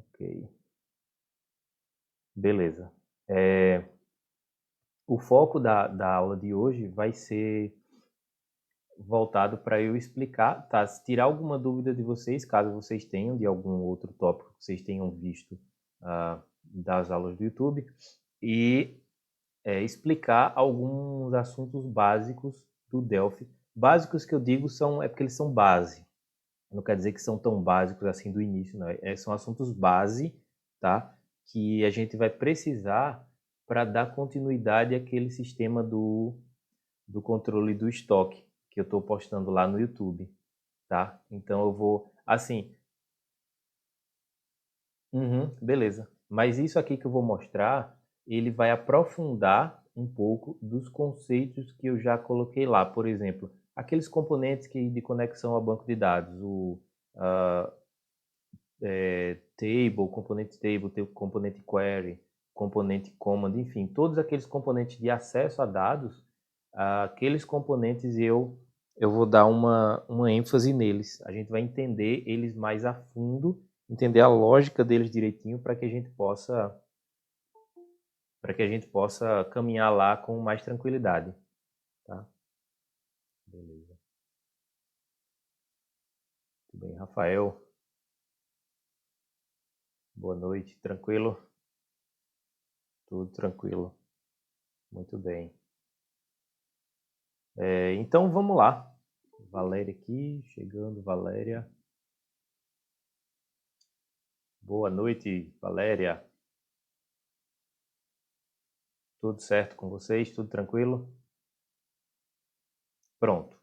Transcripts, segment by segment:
Ok. Beleza. O foco da aula de hoje vai ser voltado para eu explicar, tá? Tirar alguma dúvida de vocês, caso vocês tenham, de algum outro tópico que vocês tenham visto das aulas do YouTube, e explicar alguns assuntos básicos do Delphi. Básicos que eu digo é porque eles são base. Não quer dizer que são tão básicos assim do início, não. São assuntos base, tá? Que a gente vai precisar para dar continuidade àquele sistema do controle do estoque que eu estou postando lá no YouTube, tá? Então eu vou, assim, beleza. Mas isso aqui que eu vou mostrar, ele vai aprofundar um pouco dos conceitos que eu já coloquei lá. Por exemplo, aqueles componentes de conexão ao banco de dados, o table, componente query, componente command, enfim, todos aqueles componentes de acesso a dados, aqueles componentes eu vou dar uma ênfase neles. A gente vai entender eles mais a fundo, entender a lógica deles direitinho para que a gente possa caminhar lá com mais tranquilidade, tá? Beleza. Tudo bem, Rafael? Boa noite, tranquilo? Tudo tranquilo. Muito bem. Então vamos lá. Valéria aqui, chegando, Valéria. Boa noite, Valéria. Tudo certo com vocês? Tudo tranquilo? Pronto.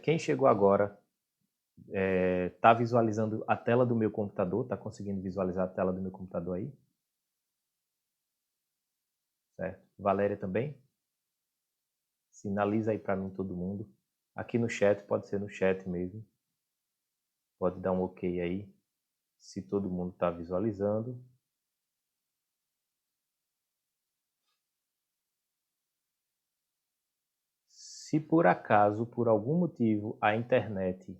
Quem chegou agora está visualizando a tela do meu computador? Está conseguindo visualizar a tela do meu computador aí? Certo. Valéria também? Sinaliza aí para mim todo mundo. Aqui no chat, pode ser no chat mesmo. Pode dar um ok aí, se todo mundo está visualizando. Se por acaso, por algum motivo, a internet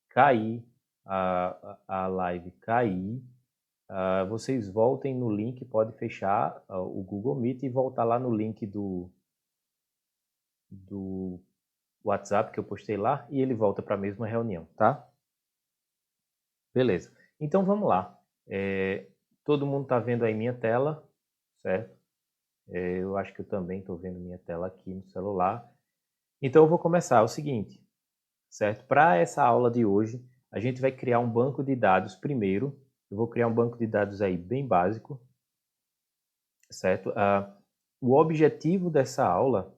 cair, a live cair, vocês voltem no link, pode fechar o Google Meet e voltar lá no link do WhatsApp que eu postei lá e ele volta para a mesma reunião, tá? Beleza. Então vamos lá. Todo mundo está vendo aí minha tela, certo? Eu acho que eu também estou vendo minha tela aqui no celular. Então eu vou começar. É o seguinte, certo? Para essa aula de hoje, a gente vai criar um banco de dados primeiro. Eu vou criar um banco de dados aí bem básico, certo? O objetivo dessa aula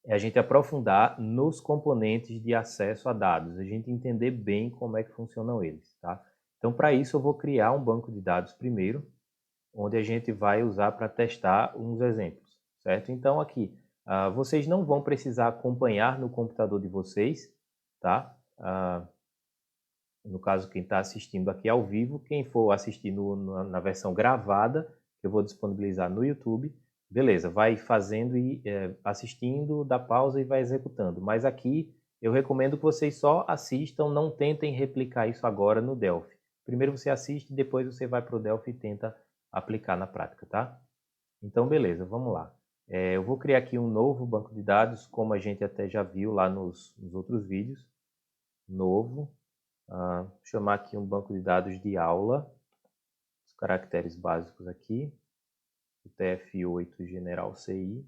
é a gente aprofundar nos componentes de acesso a dados, a gente entender bem como é que funcionam eles, tá? Então, para isso, eu vou criar um banco de dados primeiro, onde a gente vai usar para testar uns exemplos, certo? Então, aqui, vocês não vão precisar acompanhar no computador de vocês, tá? No caso, quem está assistindo aqui ao vivo, quem for assistir na versão gravada, que eu vou disponibilizar no YouTube, beleza, vai fazendo e assistindo, dá pausa e vai executando. Mas aqui eu recomendo que vocês só assistam, não tentem replicar isso agora no Delphi. Primeiro você assiste, depois você vai para o Delphi e tenta aplicar na prática, tá? Então, beleza, vamos lá. Eu vou criar aqui um novo banco de dados, como a gente até já viu lá nos outros vídeos. Novo. Chamar aqui um banco de dados de aula, os caracteres básicos aqui, o TF8 General CI,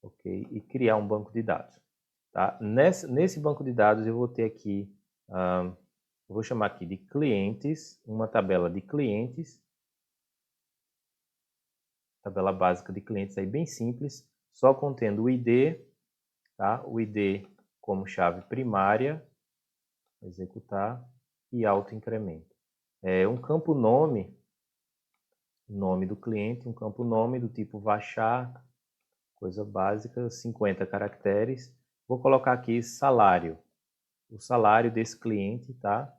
ok, e criar um banco de dados. Tá? Nesse banco de dados eu vou ter aqui, vou chamar aqui de clientes, uma tabela de clientes, tabela básica de clientes aí bem simples, só contendo o ID, tá? O ID como chave primária, executar, e autoincremento. Um campo nome do cliente, um campo nome do tipo Vachar, coisa básica, 50 caracteres. Vou colocar aqui salário, o salário desse cliente, tá?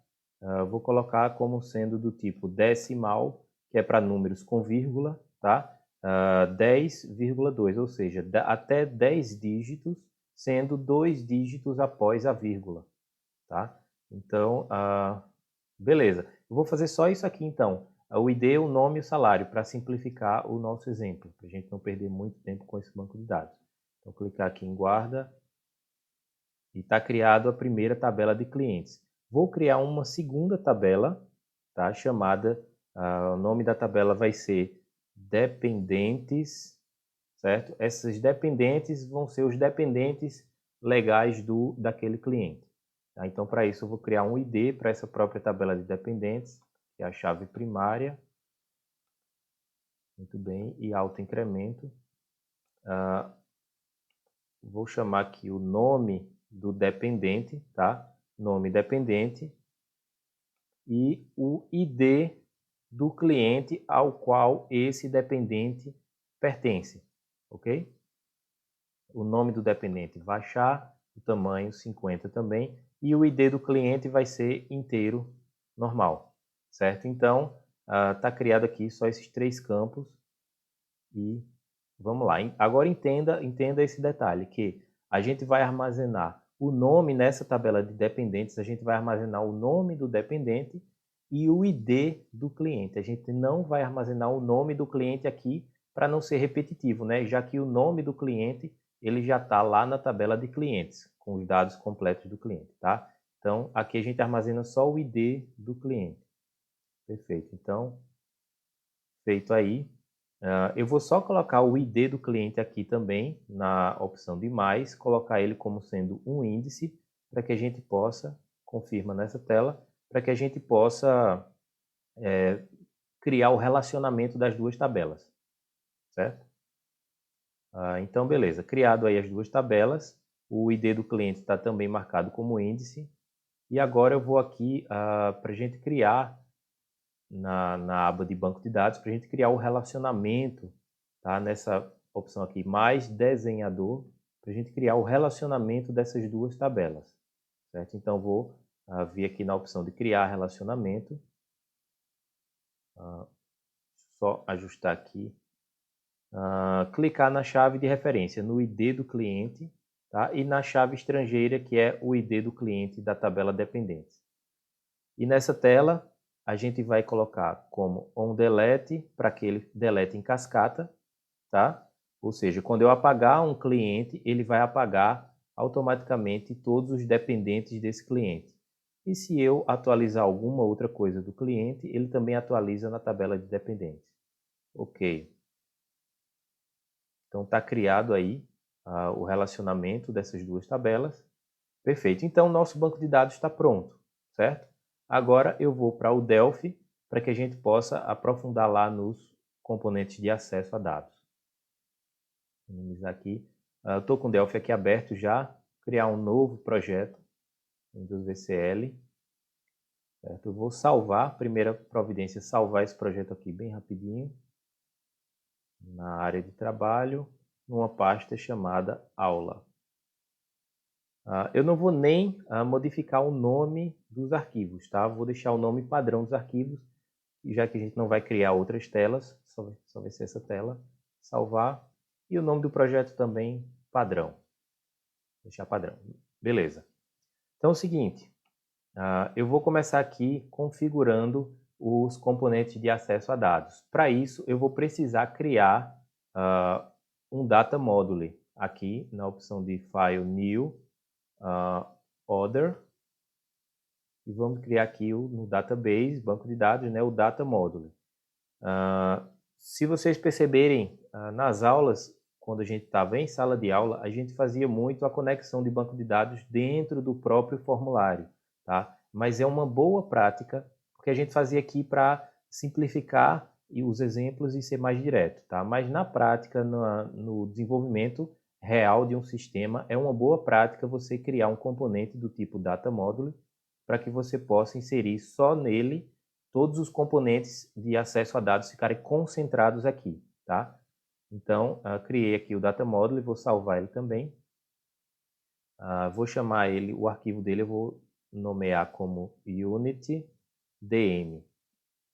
Vou colocar como sendo do tipo decimal, que é para números com vírgula, tá? 10,2, ou seja, até 10 dígitos, sendo 2 dígitos após a vírgula, tá? Então, beleza. Eu vou fazer só isso aqui, então. O ID, o nome e o salário, para simplificar o nosso exemplo, para a gente não perder muito tempo com esse banco de dados. Então, clicar aqui em guarda e está criado a primeira tabela de clientes. Vou criar uma segunda tabela, tá? Chamada, o nome da tabela vai ser dependentes, certo? Essas dependentes vão ser os dependentes legais daquele cliente. Tá? Então, para isso, eu vou criar um ID para essa própria tabela de dependentes, que é a chave primária. Muito bem, e autoincremento. Vou chamar aqui o nome do dependente, tá? Nome dependente e o ID do cliente ao qual esse dependente pertence, ok? O nome do dependente vai achar, o tamanho 50 também, e o ID do cliente vai ser inteiro, normal, certo? Então, está criado aqui só esses 3 campos e vamos lá. Agora entenda esse detalhe, que a gente vai armazenar o nome nessa tabela de dependentes, a gente vai armazenar o nome do dependente e o ID do cliente. A gente não vai armazenar o nome do cliente aqui para não ser repetitivo, né? Já que o nome do cliente ele já está lá na tabela de clientes, com os dados completos do cliente, tá? Então, aqui a gente armazena só o ID do cliente. Perfeito. Então, feito aí, eu vou só colocar o ID do cliente aqui também, na opção de mais, colocar ele como sendo um índice, para que a gente possa, confirma nessa tela, para que a gente possa criar o relacionamento das duas tabelas, certo? Então, beleza, criado aí as duas tabelas, o ID do cliente está também marcado como índice, e agora eu vou aqui para a gente criar na aba de banco de dados, para a gente criar o relacionamento, tá? Nessa opção aqui, mais desenhador, para a gente criar o relacionamento dessas duas tabelas, certo? Então, vou vir aqui na opção de criar relacionamento, só ajustar aqui, clicar na chave de referência, no ID do cliente, tá? E na chave estrangeira, que é o ID do cliente da tabela dependentes. E nessa tela, a gente vai colocar como onDelete, para que ele delete em cascata, tá? Ou seja, quando eu apagar um cliente, ele vai apagar automaticamente todos os dependentes desse cliente. E se eu atualizar alguma outra coisa do cliente, ele também atualiza na tabela de dependentes. Ok. Então está criado aí o relacionamento dessas duas tabelas. Perfeito. Então, nosso banco de dados está pronto, certo? Agora eu vou para o Delphi para que a gente possa aprofundar lá nos componentes de acesso a dados. Vou minimizar aqui. Estou com o Delphi aqui aberto já. Criar um novo projeto, Windows VCL. Certo? Eu vou salvar, primeira providência, salvar esse projeto aqui bem rapidinho. Na área de trabalho, numa pasta chamada aula. Eu não vou nem modificar o nome dos arquivos, tá? Vou deixar o nome padrão dos arquivos, já que a gente não vai criar outras telas, só vai ser essa tela. Salvar. E o nome do projeto também padrão. Deixar padrão. Beleza. Então é o seguinte, eu vou começar aqui configurando os componentes de acesso a dados. Para isso, eu vou precisar criar um data module aqui na opção de File New, Other, e vamos criar aqui no Database, banco de dados, né, o Data Module. Se vocês perceberem, nas aulas, quando a gente estava em sala de aula, a gente fazia muito a conexão de banco de dados dentro do próprio formulário, tá? Mas é uma boa prática, porque a gente fazia aqui para simplificar os exemplos e ser mais direto, tá? Mas na prática, no desenvolvimento real de um sistema, é uma boa prática você criar um componente do tipo Data Module para que você possa inserir só nele todos os componentes de acesso a dados ficarem concentrados aqui, tá? Então, criei aqui o Data Module, vou salvar ele também. Vou chamar ele, o arquivo dele eu vou nomear como UnityDM,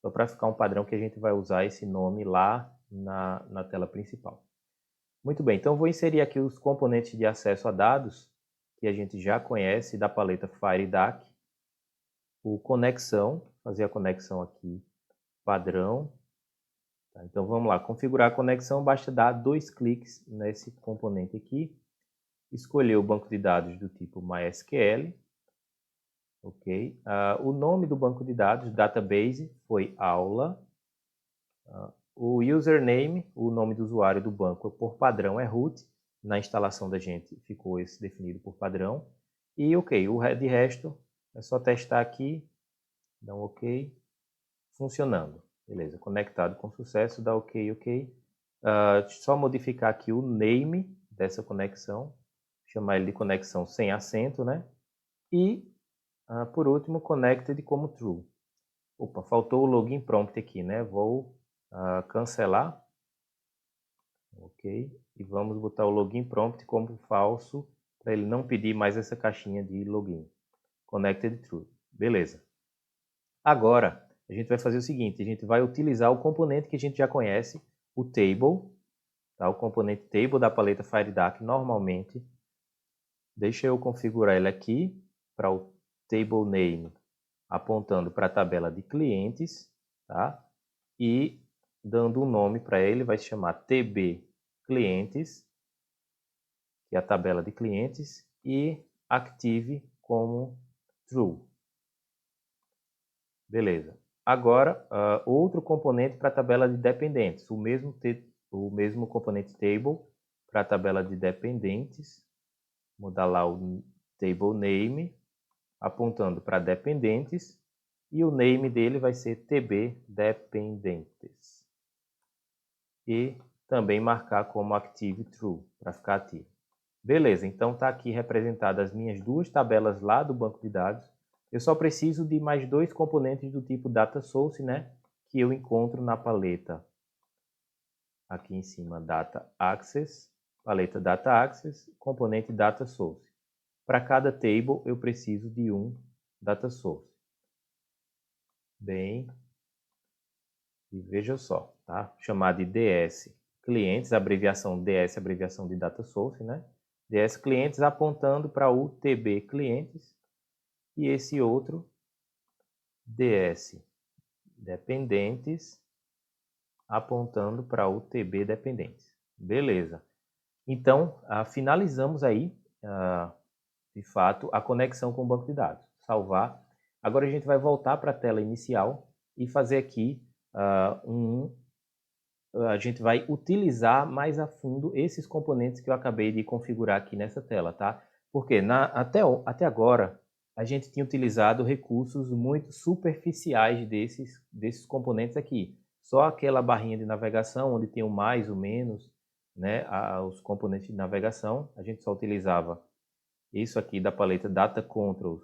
só para ficar um padrão que a gente vai usar esse nome lá na tela principal. Muito bem, então vou inserir aqui os componentes de acesso a dados, que a gente já conhece da paleta FireDAC, o conexão, fazer a conexão aqui padrão. Tá, então vamos lá, configurar a conexão, basta dar 2 cliques nesse componente aqui, escolher o banco de dados do tipo MySQL, ok? O nome do banco de dados, database, foi aula. O username, o nome do usuário do banco por padrão é root, na instalação da gente ficou esse definido por padrão. E ok, de resto é só testar aqui, dá um ok, funcionando. Beleza, conectado com sucesso, dá ok, ok. Só modificar aqui o name dessa conexão, chamar ele de conexão sem acento, né? E, por último, connected como true. Opa, faltou o login prompt aqui, né? Vou cancelar. Ok, e vamos botar o login prompt como falso, para ele não pedir mais essa caixinha de login. Connected true. Beleza. Agora, a gente vai fazer o seguinte, a gente vai utilizar o componente que a gente já conhece, o table, tá? O componente table da paleta FireDAC normalmente. Deixa eu configurar ele aqui para o table name, apontando para a tabela de clientes, tá? E dando um nome para ele, vai se chamar TB clientes, que é a tabela de clientes, e active como true. Beleza. Agora, outro componente para a tabela de dependentes. O mesmo componente table para a tabela de dependentes. Mudar lá o table name, apontando para dependentes. E o name dele vai ser tb dependentes. E também marcar como active true, para ficar ativo. Beleza, então está aqui representadas as minhas 2 tabelas lá do banco de dados. Eu só preciso de mais 2 componentes do tipo data source, né? Que eu encontro na paleta aqui em cima, data access, paleta data access, componente data source. Para cada table eu preciso de um data source. Bem, e veja só, tá? Chamar de DS clientes, abreviação DS, abreviação de data source, né? DS clientes apontando para o TB clientes e esse outro DS dependentes apontando para o TB dependentes. Beleza. Então, finalizamos aí, de fato, a conexão com o banco de dados. Salvar. Agora a gente vai voltar para a tela inicial e fazer aqui a gente vai utilizar mais a fundo esses componentes que eu acabei de configurar aqui nessa tela, tá? Porque até agora a gente tinha utilizado recursos muito superficiais desses componentes aqui. Só aquela barrinha de navegação onde tem o mais, o menos, né? Os componentes de navegação, a gente só utilizava isso aqui da paleta Data Controls,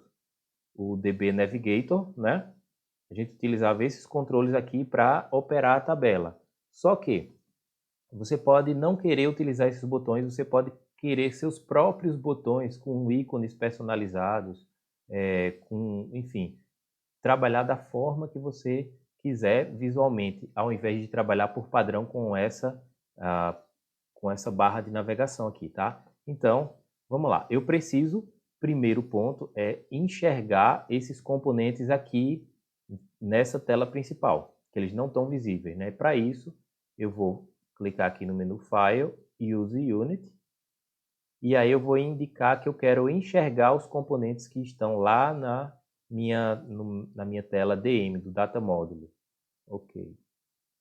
o DB Navigator, né? A gente utilizava esses controles aqui para operar a tabela. Só que você pode não querer utilizar esses botões, você pode querer seus próprios botões com ícones personalizados, enfim, trabalhar da forma que você quiser visualmente, ao invés de trabalhar por padrão com essa barra de navegação aqui, tá? Então, vamos lá. Eu preciso, primeiro ponto, enxergar esses componentes aqui nessa tela principal, que eles não estão visíveis, né? Para isso, eu vou clicar aqui no menu File, Use Unit, e aí eu vou indicar que eu quero enxergar os componentes que estão lá na minha tela DM, do Data Module. Ok.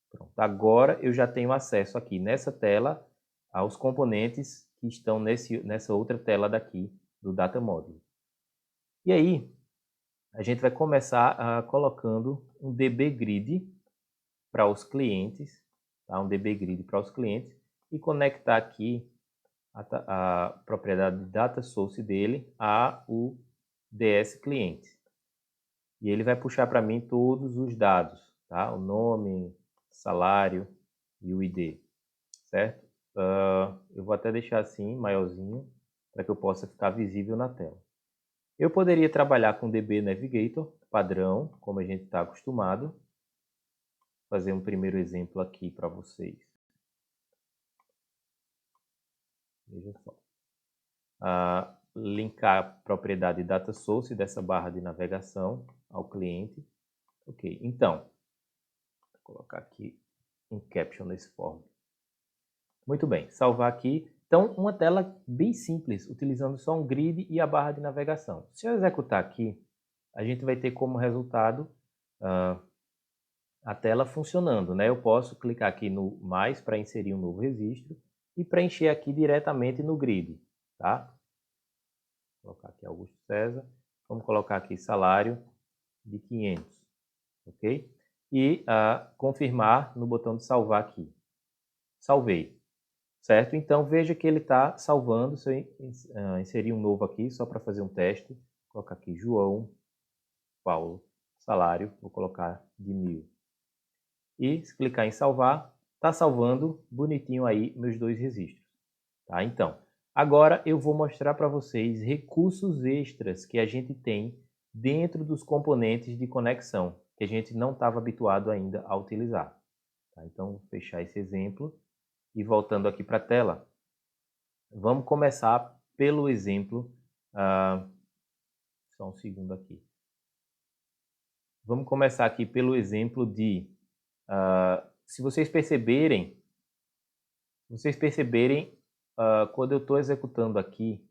Pronto. Agora eu já tenho acesso aqui nessa tela aos componentes que estão nessa outra tela daqui, do Data Module. E aí, a gente vai começar colocando um DB Grid para os clientes, tá? Um DB Grid para os clientes, e conectar aqui a propriedade de data source dele a o DS cliente. E ele vai puxar para mim todos os dados, tá? O nome, salário e o ID, certo? Eu vou até deixar assim, maiorzinho, para que eu possa ficar visível na tela. Eu poderia trabalhar com DB Navigator, padrão, como a gente está acostumado. Vou fazer um primeiro exemplo aqui para vocês. Veja só. Linkar a propriedade data source dessa barra de navegação ao cliente. Ok, então, vou colocar aqui um caption nesse form. Muito bem, salvar aqui. Então, uma tela bem simples, utilizando só um grid e a barra de navegação. Se eu executar aqui, a gente vai ter como resultado a tela funcionando, né? Eu posso clicar aqui no mais para inserir um novo registro e preencher aqui diretamente no grid, tá? Vou colocar aqui Augusto César. Vamos colocar aqui salário de 500, ok? E confirmar no botão de salvar aqui. Salvei, certo? Então veja que ele está salvando. Se eu inserir um novo aqui, só para fazer um teste, vou colocar aqui João Paulo, salário, vou colocar de 1000. E se clicar em salvar, está salvando bonitinho aí meus dois registros. Tá? Então, agora eu vou mostrar para vocês recursos extras que a gente tem dentro dos componentes de conexão, que a gente não estava habituado ainda a utilizar. Tá? Então, vou fechar esse exemplo e voltando aqui para a tela, vamos começar pelo exemplo, só um segundo aqui. Vamos começar aqui pelo exemplo de, se vocês perceberem, quando eu estou executando aqui,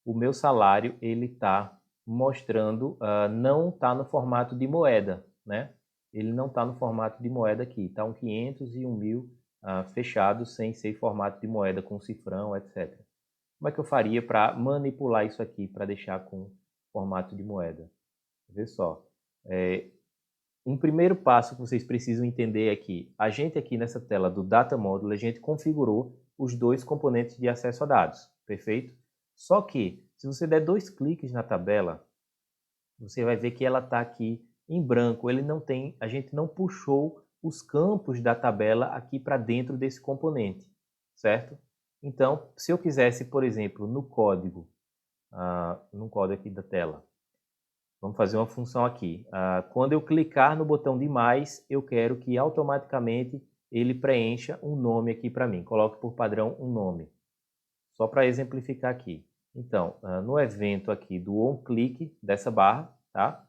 o meu salário ele está mostrando, não está no formato de moeda, né? Ele não está no formato de moeda aqui, está um 500 e um 1000 fechados sem ser formato de moeda com cifrão, etc. Como é que eu faria para manipular isso aqui, para deixar com formato de moeda? Vê só, um primeiro passo que vocês precisam entender é que a gente aqui nessa tela do Data Module, a gente configurou os dois componentes de acesso a dados, perfeito? Só que, se você der 2 cliques na tabela, você vai ver que ela está aqui em branco. A gente não puxou os campos da tabela aqui para dentro desse componente, certo? Então, se eu quisesse, por exemplo, no código aqui da tela, vamos fazer uma função aqui. Quando eu clicar no botão de mais, eu quero que automaticamente ele preencha um nome aqui para mim. Coloque por padrão um nome. Só para exemplificar aqui. Então, no evento aqui do onClick dessa barra, tá?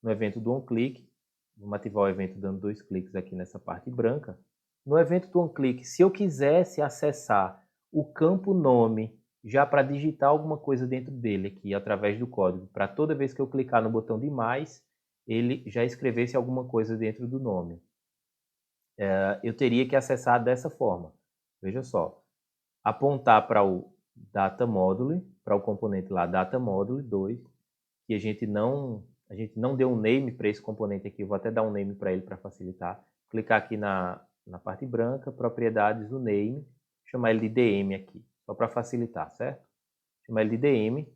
No evento do onClick, vamos ativar o evento dando 2 cliques aqui nessa parte branca. No evento do onClick, se eu quisesse acessar o campo nome já para digitar alguma coisa dentro dele aqui através do código, para toda vez que eu clicar no botão de mais, ele já escrevesse alguma coisa dentro do nome. Eu teria que acessar dessa forma. Veja só, apontar para o Data Module, para o componente lá Data Module 2, que a gente não deu um name para esse componente aqui, eu vou até dar um name para ele para facilitar. Clicar aqui na parte branca, propriedades do name, chamar ele de DM aqui, só para facilitar, certo? Chamar ele de DM,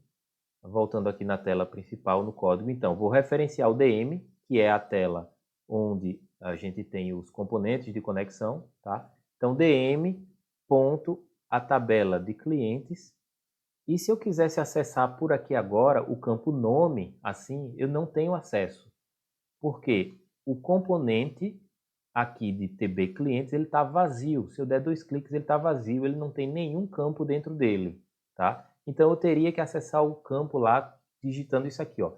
voltando aqui na tela principal no código. Então, vou referenciar o DM, que é a tela onde a gente tem os componentes de conexão, tá? Então, DM ponto a tabela de clientes. E se eu quisesse acessar por aqui agora o campo nome, assim, eu não tenho acesso. Porque o componente aqui de TB clientes, ele está vazio. Se eu der 2 cliques, ele está vazio, ele não tem nenhum campo dentro dele, tá? Então eu teria que acessar o campo lá digitando isso aqui, ó,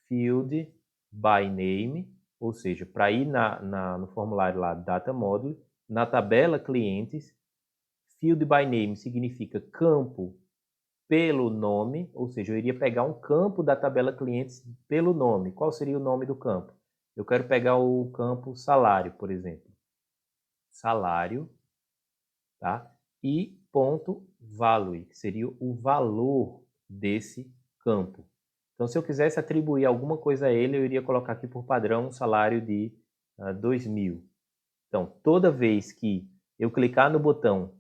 field by name, ou seja, para ir no formulário lá Data Module, na tabela clientes, field by name significa campo pelo nome, ou seja, eu iria pegar um campo da tabela clientes pelo nome. Qual seria o nome do campo? Eu quero pegar o campo salário, por exemplo. Salário, tá? E ponto value, que seria o valor desse campo. Então, se eu quisesse atribuir alguma coisa a ele, eu iria colocar aqui por padrão um salário de 2.000. Então, toda vez que eu clicar no botão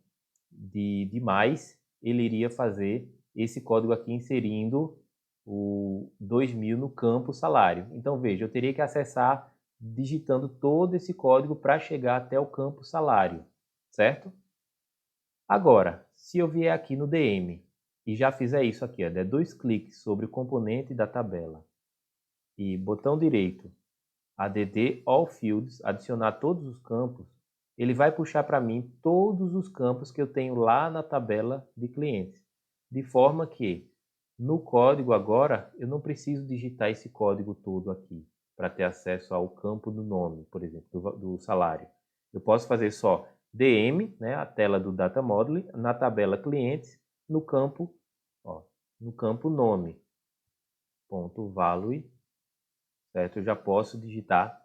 de mais, ele iria fazer esse código aqui inserindo o 2.000 no campo salário. Então, veja, eu teria que acessar digitando todo esse código para chegar até o campo salário, certo? Agora, se eu vier aqui no DM e já fizer isso aqui, ó, der 2 cliques sobre o componente da tabela e botão direito, add all fields, adicionar todos os campos, ele vai puxar para mim todos os campos que eu tenho lá na tabela de clientes. De forma que no código agora eu não preciso digitar esse código todo aqui para ter acesso ao campo do nome, por exemplo, do salário. Eu posso fazer só DM, né, a tela do Data Modeling, na tabela clientes, no campo nome, ponto value, certo? Eu já posso digitar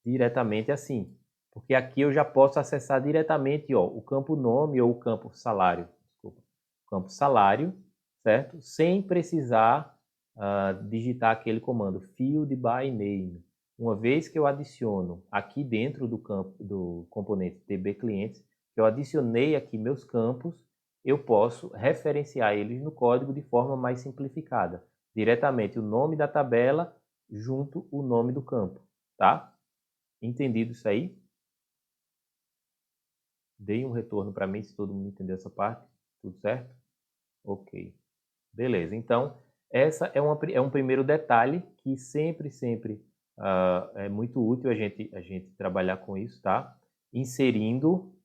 diretamente assim, porque aqui eu já posso acessar diretamente, o campo nome ou o campo salário, campo salário, certo? Sem precisar digitar aquele comando field by name. Uma vez que eu adiciono aqui dentro do campo do componente DB clientes, eu adicionei aqui meus campos, eu posso referenciar eles no código de forma mais simplificada. Diretamente o nome da tabela junto o nome do campo, tá? Entendido isso aí? Dei um retorno para mim se todo mundo entendeu essa parte. Tudo certo? Ok. Beleza. Então, essa é um primeiro detalhe que sempre é muito útil a gente trabalhar com isso, tá? Inserindo,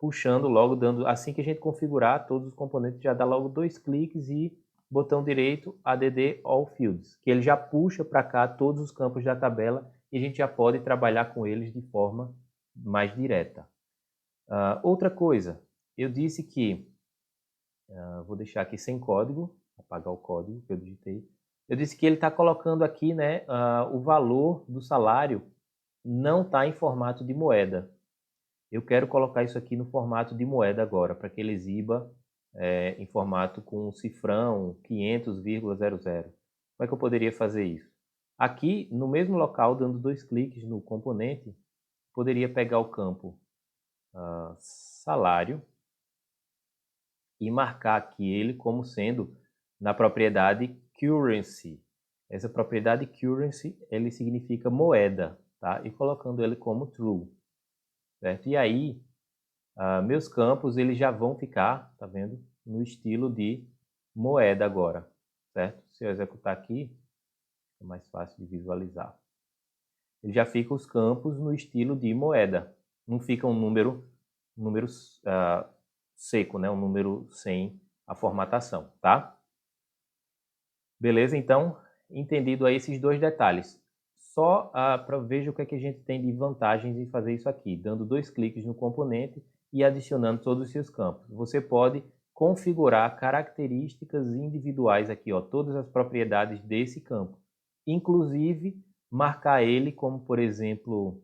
puxando logo, assim que a gente configurar todos os componentes, já dá logo 2 cliques e botão direito, add all fields, que ele já puxa para cá todos os campos da tabela e a gente já pode trabalhar com eles de forma mais direta. Outra coisa, eu disse que, vou deixar aqui sem código, apagar o código que eu digitei. Eu disse que ele está colocando aqui, né, o valor do salário não está em formato de moeda. Eu quero colocar isso aqui no formato de moeda agora, para que ele exiba em formato com cifrão 500,00. Como é que eu poderia fazer isso? Aqui, no mesmo local, dando 2 cliques no componente, poderia pegar o campo salário e marcar aqui ele como sendo na propriedade currency. Essa propriedade currency, ele significa moeda, tá? E colocando ele como true, certo? E aí, meus campos, eles já vão ficar, tá vendo? No estilo de moeda agora, certo? Se eu executar aqui, é mais fácil de visualizar. Ele já fica os campos no estilo de moeda. Não fica um número seco, né? Um número sem a formatação, tá? Beleza? Então, entendido aí esses 2 detalhes. Só para veja o que é que a gente tem de vantagens em fazer isso aqui, dando 2 cliques no componente e adicionando todos os seus campos. Você pode configurar características individuais aqui, todas as propriedades desse campo. Inclusive, marcar ele como, por exemplo,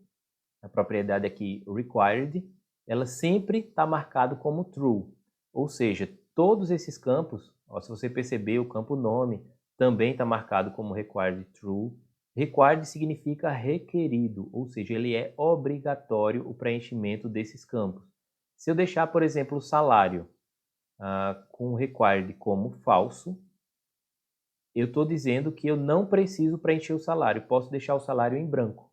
a propriedade aqui required, ela sempre está marcado como true. Ou seja, todos esses campos, se você perceber, o campo nome também está marcado como required true. Required significa requerido, ou seja, ele é obrigatório o preenchimento desses campos. Se eu deixar, por exemplo, o salário com required como falso, eu estou dizendo que eu não preciso preencher o salário, posso deixar o salário em branco,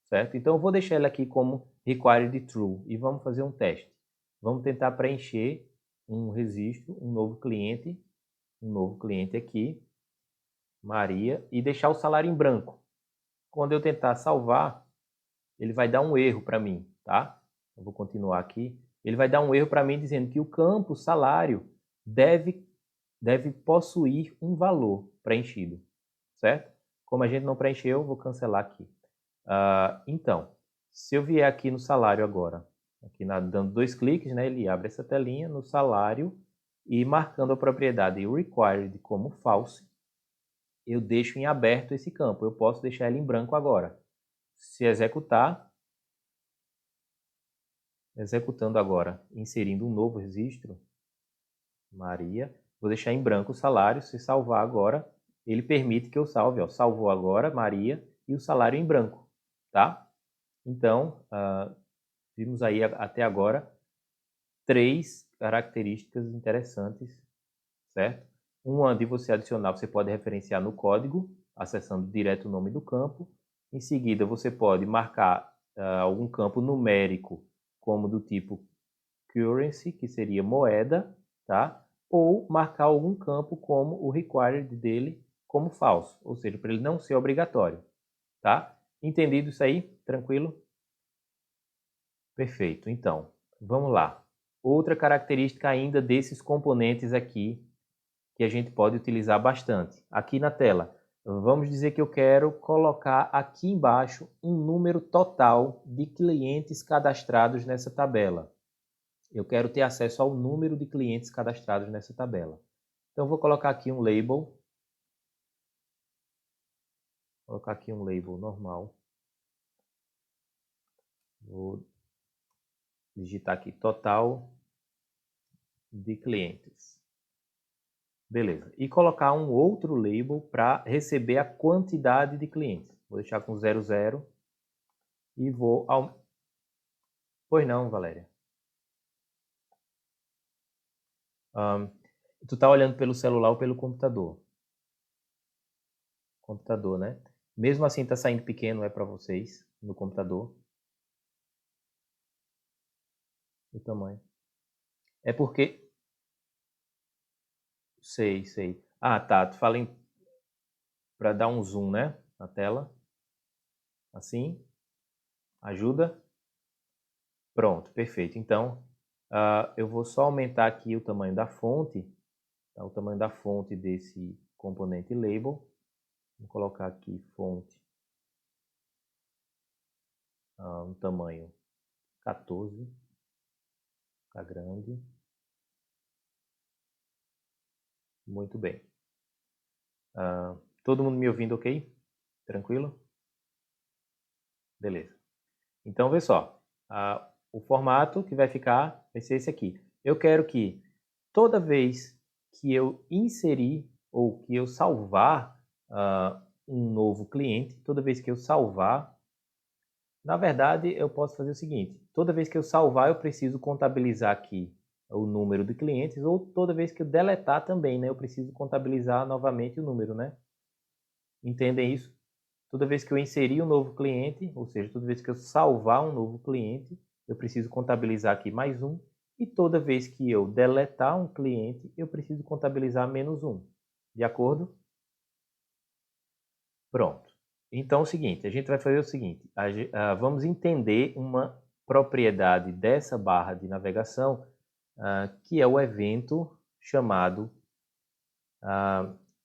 certo? Então eu vou deixar ele aqui como required true e vamos fazer um teste. Vamos tentar preencher um registro, um novo cliente aqui, Maria, e deixar o salário em branco. Quando eu tentar salvar, ele vai dar um erro para mim, tá? Eu vou continuar aqui. Ele vai dar um erro para mim dizendo que o campo salário deve possuir um valor preenchido, certo? Como a gente não preencheu, eu vou cancelar aqui. Então, se eu vier aqui no salário agora, aqui dando 2 cliques, né, ele abre essa telinha no salário e marcando a propriedade required como false, eu deixo em aberto esse campo. Eu posso deixar ele em branco agora. Se executando agora, inserindo um novo registro, Maria, vou deixar em branco o salário. Se salvar agora, ele permite que eu salve. Salvou agora, Maria, e o salário em branco, tá? Então, vimos aí até agora 3 características interessantes, certo? Uma de você adicionar, você pode referenciar no código, acessando direto o nome do campo. Em seguida, você pode marcar algum campo numérico, como do tipo currency, que seria moeda, tá? Ou marcar algum campo como o required dele como falso, ou seja, para ele não ser obrigatório, tá? Entendido isso aí? Tranquilo? Perfeito. Então, vamos lá. Outra característica ainda desses componentes aqui que a gente pode utilizar bastante. Aqui na tela, Vamos dizer que eu quero colocar aqui embaixo um número total de clientes cadastrados nessa tabela. Eu quero ter acesso ao número de clientes cadastrados nessa tabela. Então, vou colocar aqui um label. Vou colocar aqui um label normal. Vou digitar aqui total de clientes. Beleza. E colocar um outro label para receber a quantidade de clientes. Vou deixar com 00 e vou... Pois não, Valéria. Tu tá olhando pelo celular ou pelo computador? Computador, né? Mesmo assim tá saindo pequeno, é para vocês, no computador. O tamanho. É porque... Sei. Ah, tá. Tu fala para dar um zoom, né? Na tela. Assim. Ajuda? Pronto, perfeito. Então, eu vou só aumentar aqui o tamanho da fonte. Tá? O tamanho da fonte desse componente label. Vou colocar aqui fonte. Um tamanho 14. Tá grande. Muito bem. Todo mundo me ouvindo ok? Tranquilo? Beleza. Então, vê só. O formato que vai ficar vai ser esse aqui. Eu quero que toda vez que eu inserir ou que eu salvar um novo cliente, toda vez que eu salvar, na verdade, eu posso fazer o seguinte. Toda vez que eu salvar, eu preciso contabilizar aqui o número de clientes, ou toda vez que eu deletar também, né? Eu preciso contabilizar novamente o número, né? Entendem isso? Toda vez que eu inserir um novo cliente, ou seja, toda vez que eu salvar um novo cliente, eu preciso contabilizar aqui mais um. E toda vez que eu deletar um cliente, eu preciso contabilizar menos um. De acordo? Pronto. Então é o seguinte, a gente vai fazer o seguinte, vamos entender uma propriedade dessa barra de navegação, que é o evento chamado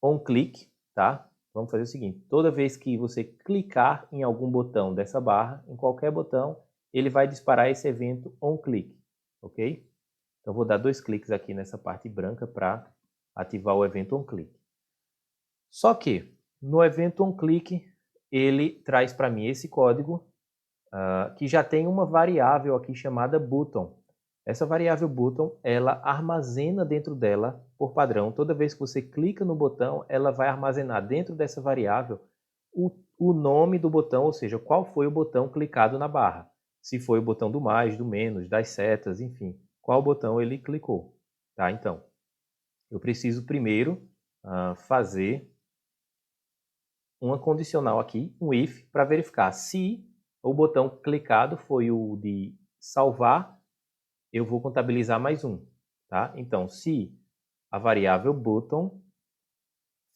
onClick, tá? Vamos fazer o seguinte, toda vez que você clicar em algum botão dessa barra, em qualquer botão, ele vai disparar esse evento onClick, ok? Então vou dar 2 cliques aqui nessa parte branca para ativar o evento onClick. Só que no evento onClick ele traz para mim esse código que já tem uma variável aqui chamada button. Essa variável button, ela armazena dentro dela, por padrão, toda vez que você clica no botão, ela vai armazenar dentro dessa variável o nome do botão, ou seja, qual foi o botão clicado na barra. Se foi o botão do mais, do menos, das setas, enfim, qual botão ele clicou. Tá? Então, eu preciso primeiro fazer uma condicional aqui, um if, para verificar se o botão clicado foi o de salvar, eu vou contabilizar mais um. Tá? Então, se a variável button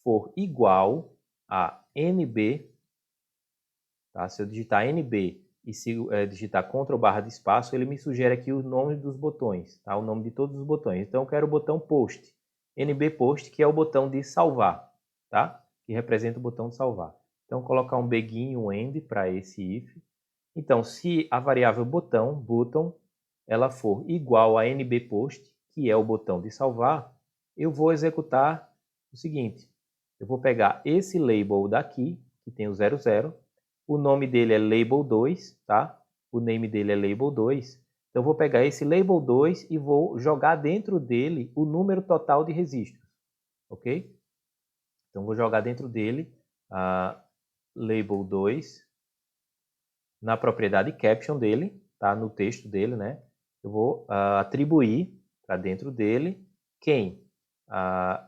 for igual a nb, tá? Se eu digitar nb e se digitar Ctrl barra de espaço, ele me sugere aqui o nome dos botões, tá? O nome de todos os botões. Então, eu quero o botão post, nb post, que é o botão de salvar, tá? Que representa o botão de salvar. Então, colocar um begin e um end para esse if. Então, se a variável button, ela for igual a nbPost, que é o botão de salvar, eu vou executar o seguinte. Eu vou pegar esse label daqui, que tem o 00, o nome dele é label2, tá? O name dele é label2. Então, eu vou pegar esse label2 e vou jogar dentro dele o número total de registros, ok? Então, vou jogar dentro dele label2 na propriedade caption dele, tá? No texto dele, né? Eu vou atribuir para dentro dele quem?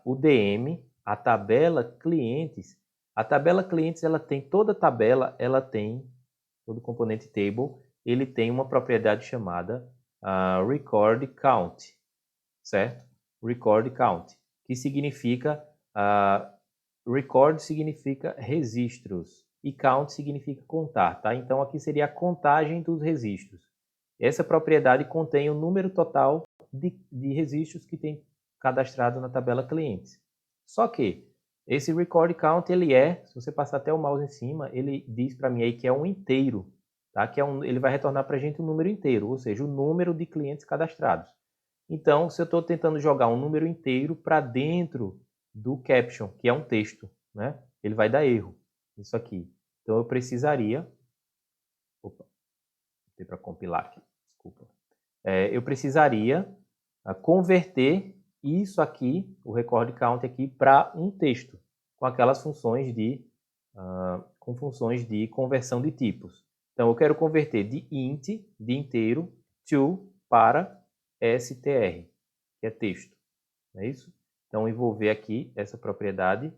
O DM, a tabela clientes. A tabela clientes, ela tem toda a tabela, ela tem todo componente table, ele tem uma propriedade chamada record count, certo? Record count, que significa record significa registros e count significa contar, tá? Então aqui seria a contagem dos registros. Essa propriedade contém o número total de registros que tem cadastrado na tabela clientes. Só que Esse record count, ele é, se você passar até o mouse em cima, ele diz para mim aí que é um inteiro, tá? Ele vai retornar para a gente um número inteiro, ou seja, o número de clientes cadastrados. Então, se eu estou tentando jogar um número inteiro para dentro do caption, que é um texto, né? Ele vai dar erro, isso aqui. Então, eu precisaria... Opa, tem para compilar aqui, desculpa. Eu precisaria converter isso aqui, o record count aqui, para um texto, com aquelas funções com funções de conversão de tipos. Então, eu quero converter de int, de inteiro, to, para str, que é texto. Não é isso? Então, eu vou ver aqui essa propriedade.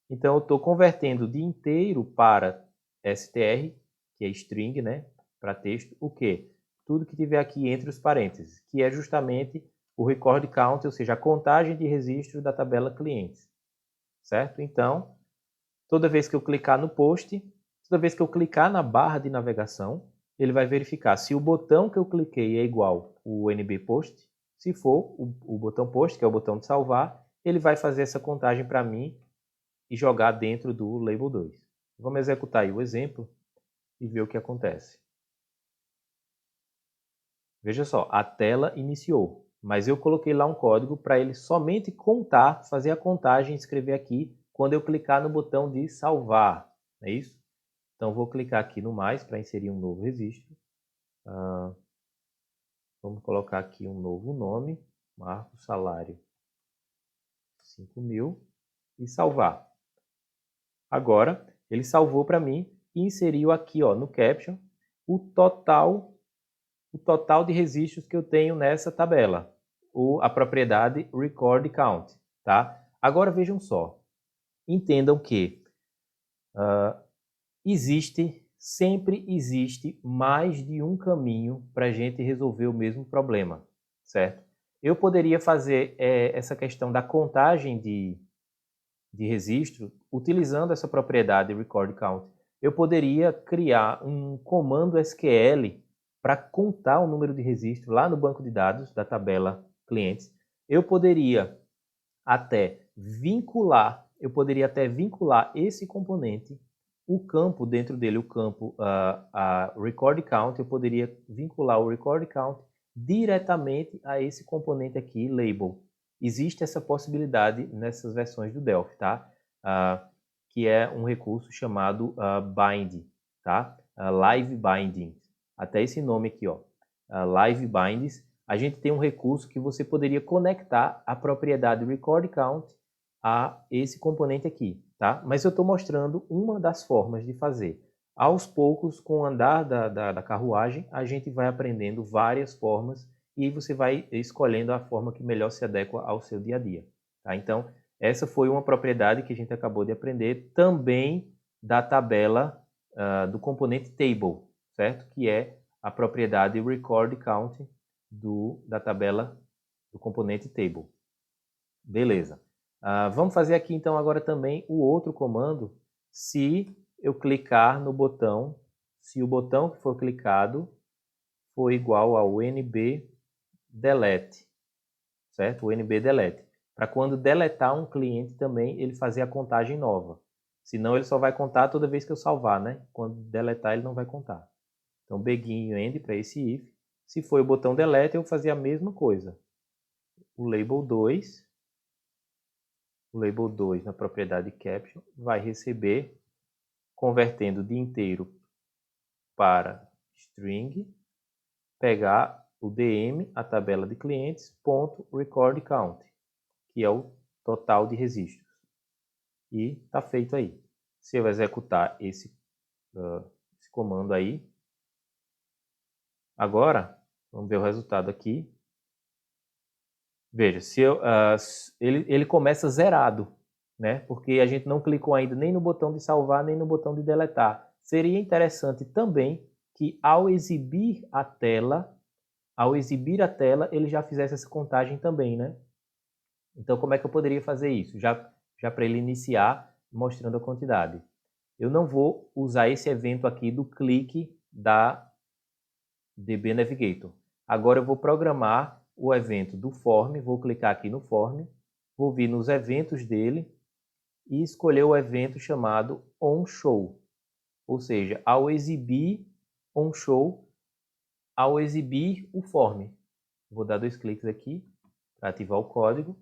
Então, eu estou convertendo de inteiro para str, que é string, né? Para texto, o quê? Tudo que tiver aqui entre os parênteses, que é justamente o record count, ou seja, a contagem de registros da tabela clientes. Certo? Então, toda vez que eu clicar no post, toda vez que eu clicar na barra de navegação, ele vai verificar se o botão que eu cliquei é igual o NB post. Se for o botão post, que é o botão de salvar, ele vai fazer essa contagem para mim e jogar dentro do label 2. Vamos executar aí o exemplo e ver o que acontece. Veja só, a tela iniciou, mas eu coloquei lá um código para ele somente contar, fazer a contagem e escrever aqui quando eu clicar no botão de salvar. É isso? Então, vou clicar aqui no mais para inserir um novo registro. Vamos colocar aqui um novo nome, Marco Salário 5.000 e salvar. Agora, ele salvou para mim e inseriu aqui no caption o total de registros que eu tenho nessa tabela, a propriedade record count. Tá? Agora vejam só, entendam que sempre existe mais de um caminho para a gente resolver o mesmo problema, certo? Eu poderia fazer essa questão da contagem de registro utilizando essa propriedade record count. Eu poderia criar um comando SQL para contar o número de registro lá no banco de dados da tabela clientes. Eu poderia até vincular esse componente, o campo dentro dele, o campo record count, eu poderia vincular o record count diretamente a esse componente aqui, label. Existe essa possibilidade nessas versões do Delphi, tá? Que é um recurso chamado bind, tá? Live binding. Até esse nome aqui, live binds. A gente tem um recurso que você poderia conectar a propriedade record count a esse componente aqui, tá? Mas eu estou mostrando uma das formas de fazer. Aos poucos, com o andar da carruagem, a gente vai aprendendo várias formas e você vai escolhendo a forma que melhor se adequa ao seu dia a dia, tá? Então, essa foi uma propriedade que a gente acabou de aprender também da tabela do componente table, certo? Que é a propriedade record count da tabela do componente table. Beleza. Vamos fazer aqui então agora também o outro comando se eu clicar no botão, se o botão que for clicado for igual ao NB delete, certo? O NB delete. Para quando deletar um cliente também ele fazer a contagem nova. Senão ele só vai contar toda vez que eu salvar, né? Quando deletar ele não vai contar. Então begin end para esse if. Se for o botão delete, eu vou fazer a mesma coisa. O label 2 na propriedade caption vai receber, convertendo de inteiro para string, pegar o DM, a tabela de clientes, ponto record count, que é o total de registros. E está feito aí. Se eu executar esse comando aí, agora, vamos ver o resultado aqui. Veja, ele começa zerado, né? Porque a gente não clicou ainda nem no botão de salvar, nem no botão de deletar. Seria interessante também que ao exibir a tela, ele já fizesse essa contagem também, né? Então, como é que eu poderia fazer isso? Já para ele iniciar mostrando a quantidade. Eu não vou usar esse evento aqui do clique da DB Navigator. Agora eu vou programar o evento do form, vou clicar aqui no form, vou vir nos eventos dele e escolher o evento chamado onShow. Ou seja, ao exibir onShow, ao exibir o form. Vou dar 2 cliques aqui para ativar o código.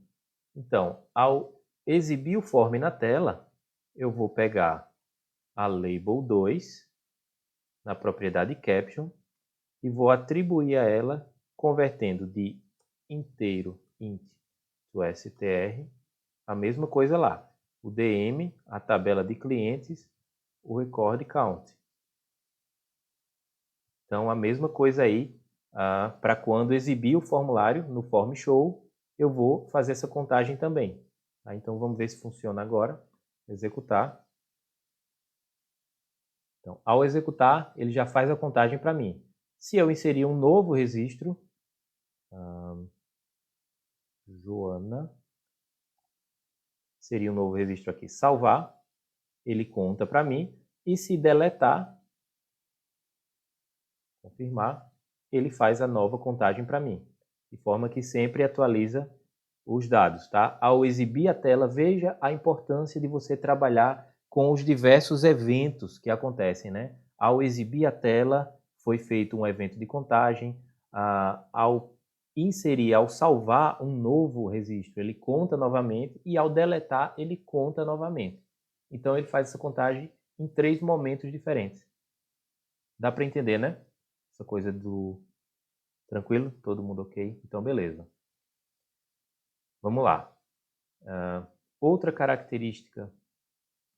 Então, ao exibir o form na tela, eu vou pegar a label 2 na propriedade caption e vou atribuir a ela, convertendo de inteiro int to str, a mesma coisa lá. O DM, a tabela de clientes, o record count. Então, a mesma coisa aí, para quando exibir o formulário no form show, eu vou fazer essa contagem também. Tá? Então, vamos ver se funciona agora. Executar. Então, ao executar, ele já faz a contagem para mim. Se eu inserir um novo registro, Joana, seria um novo registro aqui, salvar, ele conta para mim, e se deletar, confirmar, ele faz a nova contagem para mim, de forma que sempre atualiza os dados, tá? Ao exibir a tela, veja a importância de você trabalhar com os diversos eventos que acontecem, né? Ao exibir a tela, foi feito um evento de contagem, ao inserir, ao salvar um novo registro, ele conta novamente, e ao deletar, ele conta novamente. Então, ele faz essa contagem em 3 momentos diferentes. Dá para entender, né? Essa coisa do... Tranquilo? Todo mundo ok? Então, beleza. Vamos lá. Outra característica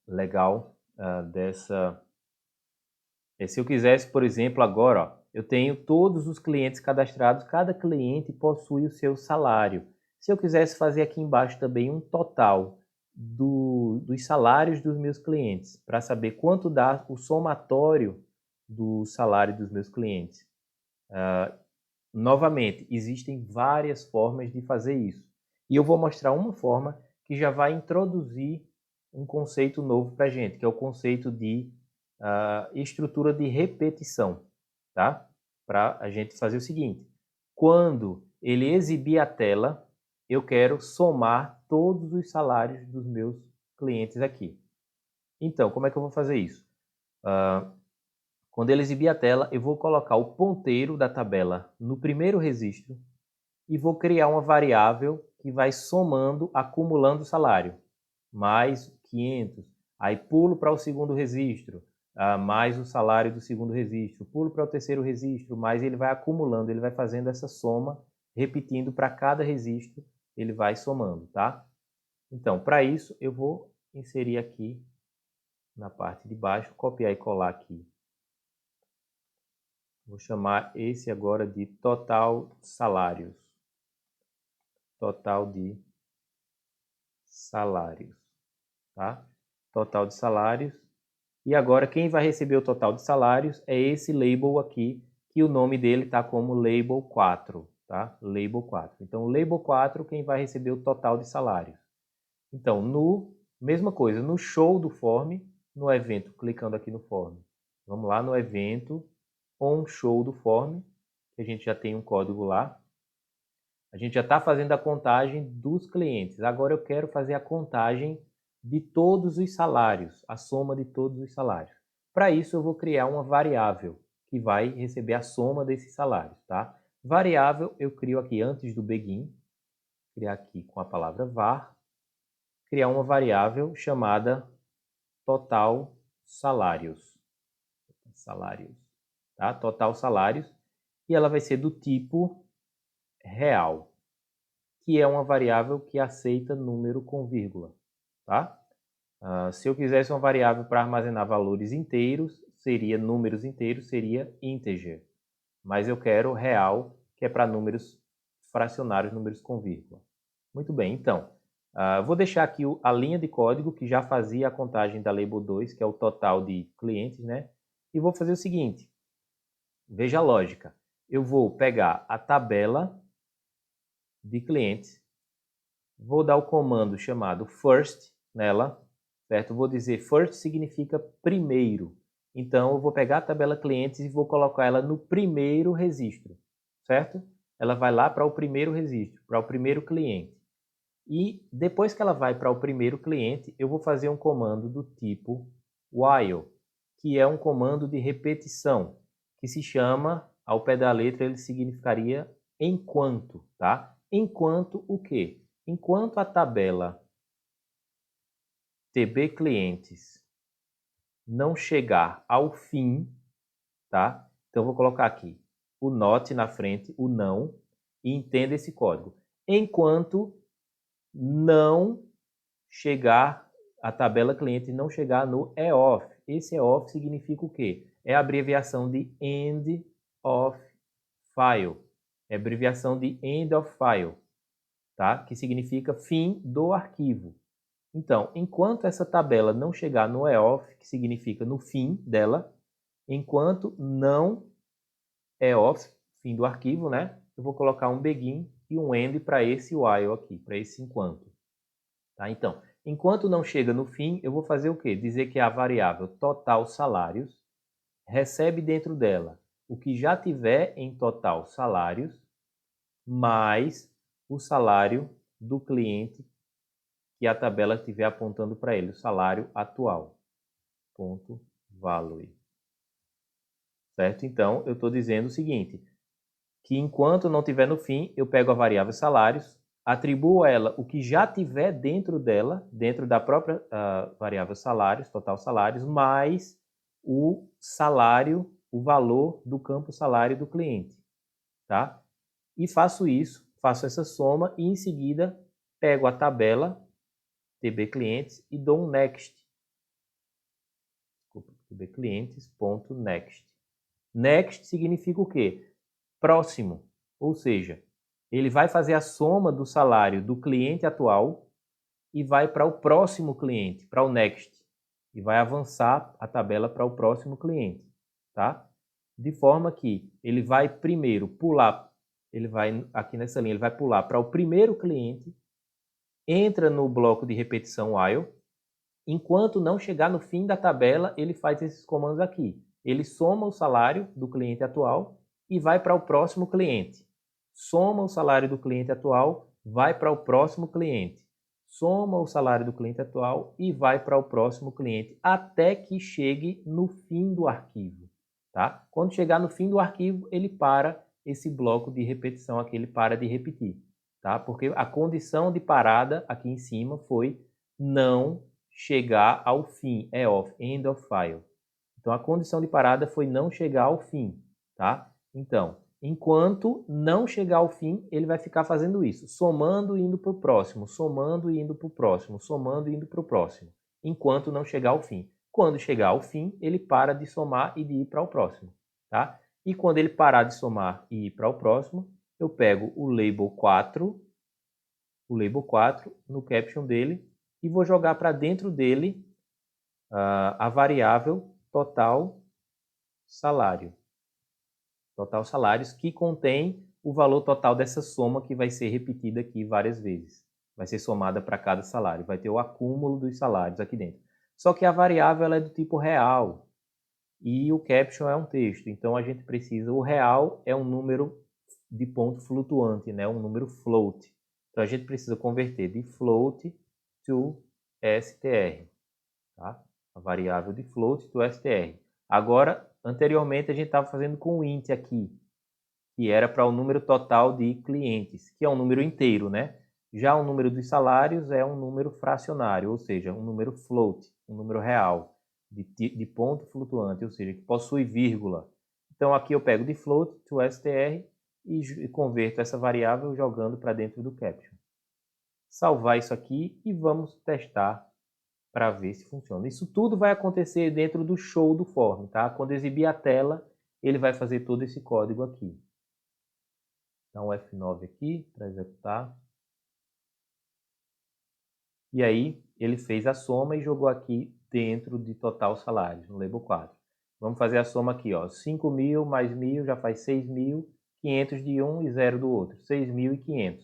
legal dessa... se eu quisesse, por exemplo, agora, ó, eu tenho todos os clientes cadastrados, cada cliente possui o seu salário. Se eu quisesse fazer aqui embaixo também um total dos salários dos meus clientes, para saber quanto dá o somatório do salário dos meus clientes. Novamente, existem várias formas de fazer isso. E eu vou mostrar uma forma que já vai introduzir um conceito novo para a gente, que é o conceito de estrutura de repetição, tá? Para a gente fazer o seguinte: quando ele exibir a tela, eu quero somar todos os salários dos meus clientes aqui. Então, como é que eu vou fazer isso? Quando ele exibir a tela, eu vou colocar o ponteiro da tabela no primeiro registro e vou criar uma variável que vai somando, acumulando o salário. Mais 500. Aí pulo para o segundo registro, mais o salário do segundo registro. Pulo para o terceiro registro, mais ele vai acumulando, ele vai fazendo essa soma, repetindo para cada registro, ele vai somando, tá? Então, para isso, eu vou inserir aqui na parte de baixo, copiar e colar aqui. Vou chamar esse agora de total salários. Total de salários, tá? Total de salários. E agora quem vai receber o total de salários é esse label aqui, que o nome dele está como label 4, tá? Label 4. Então, label 4, quem vai receber o total de salários. Então, mesma coisa, no show do form, no evento, clicando aqui no form. Vamos lá no evento, onShow do form, que a gente já tem um código lá. A gente já está fazendo a contagem dos clientes. Agora eu quero fazer a contagem de todos os salários, a soma de todos os salários. Para isso eu vou criar uma variável que vai receber a soma desses salários, tá? Variável eu crio aqui antes do begin, criar aqui com a palavra var, criar uma variável chamada total salários. Salários, tá? Total salários, e ela vai ser do tipo real, que é uma variável que aceita número com vírgula, tá? Se eu quisesse uma variável para armazenar valores inteiros, seria números inteiros, seria integer. Mas eu quero real, que é para números fracionários, números com vírgula. Muito bem, então, vou deixar aqui a linha de código que já fazia a contagem da label 2, que é o total de clientes, né? E vou fazer o seguinte, veja a lógica. Eu vou pegar a tabela de clientes, vou dar o comando chamado first nela, certo? Vou dizer first significa primeiro. Então, eu vou pegar a tabela clientes e vou colocar ela no primeiro registro, certo? Ela vai lá para o primeiro registro, para o primeiro cliente. E depois que ela vai para o primeiro cliente, eu vou fazer um comando do tipo while, que é um comando de repetição, que se chama, ao pé da letra, ele significaria enquanto, tá? Enquanto o quê? Enquanto a tabela TB clientes não chegar ao fim, tá? Então eu vou colocar aqui o not na frente, o não, e entenda esse código. Enquanto não chegar, a tabela cliente não chegar no EOF. Esse EOF significa o quê? É a abreviação de End of File. É a abreviação de End of File, tá? Que significa fim do arquivo. Então, enquanto essa tabela não chegar no EOF, que significa no fim dela, enquanto não EOF, fim do arquivo, né? Eu vou colocar um begin e um end para esse while aqui, para esse enquanto. Tá? Então, enquanto não chega no fim, eu vou fazer o quê? Dizer que a variável total salários recebe dentro dela o que já tiver em total salários, mais o salário do cliente que a tabela estiver apontando para ele, o salário atual. Ponto value. Certo? Então, eu estou dizendo o seguinte, que enquanto não tiver no fim, eu pego a variável salários, atribuo a ela o que já tiver dentro dela, dentro da própria variável salários, total salários, mais o salário, o valor do campo salário do cliente. Tá? E faço isso, faço essa soma e em seguida pego a tabela TB clientes e dou um next. Desculpa, TB clientes.next. Next significa o quê? Próximo, ou seja, ele vai fazer a soma do salário do cliente atual e vai para o próximo cliente, para o next, e vai avançar a tabela para o próximo cliente, tá? De forma que ele vai primeiro pular, ele vai aqui nessa linha, ele vai pular para o primeiro cliente, entra no bloco de repetição while, enquanto não chegar no fim da tabela, ele faz esses comandos aqui. Ele soma o salário do cliente atual e vai para o próximo cliente. Soma o salário do cliente atual, vai para o próximo cliente. Soma o salário do cliente atual e vai para o próximo cliente, até que chegue no fim do arquivo. Tá? Quando chegar no fim do arquivo, ele para esse bloco de repetição aqui, ele para de repetir. Tá? Porque a condição de parada aqui em cima foi não chegar ao fim, EOF, End of File. Então, a condição de parada foi não chegar ao fim, tá? Então, enquanto não chegar ao fim, ele vai ficar fazendo isso, somando e indo para o próximo, somando e indo para o próximo, somando e indo para o próximo, enquanto não chegar ao fim. Quando chegar ao fim, ele para de somar e de ir para o próximo, tá? E quando ele parar de somar e ir para o próximo, eu pego o label 4 no caption dele, e vou jogar para dentro dele a variável total salário. Total salários que contém o valor total dessa soma que vai ser repetida aqui várias vezes. Vai ser somada para cada salário. Vai ter o acúmulo dos salários aqui dentro. Só que a variável ela é do tipo real e o caption é um texto. Então a gente precisa... O real é um número de ponto flutuante, né? Um número float. Então a gente precisa converter de float to str. Tá? A variável de float to str. Agora, anteriormente a gente estava fazendo com int aqui, que era para o número total de clientes, que é um número inteiro, né? Já o número dos salários é um número fracionário, ou seja, um número float, um número real, de ponto flutuante, ou seja, que possui vírgula. Então aqui eu pego de float to str e converto essa variável jogando para dentro do caption. Salvar isso aqui e vamos testar para ver se funciona. Isso tudo vai acontecer dentro do show do form, tá? Quando exibir a tela, ele vai fazer todo esse código aqui. Então F9 aqui para executar. E aí ele fez a soma e jogou aqui dentro de total salários, no label 4. Vamos fazer a soma aqui, ó. 5.000 mais 1.000 já faz 6.000, 500 de um e 0 do outro. 6.500.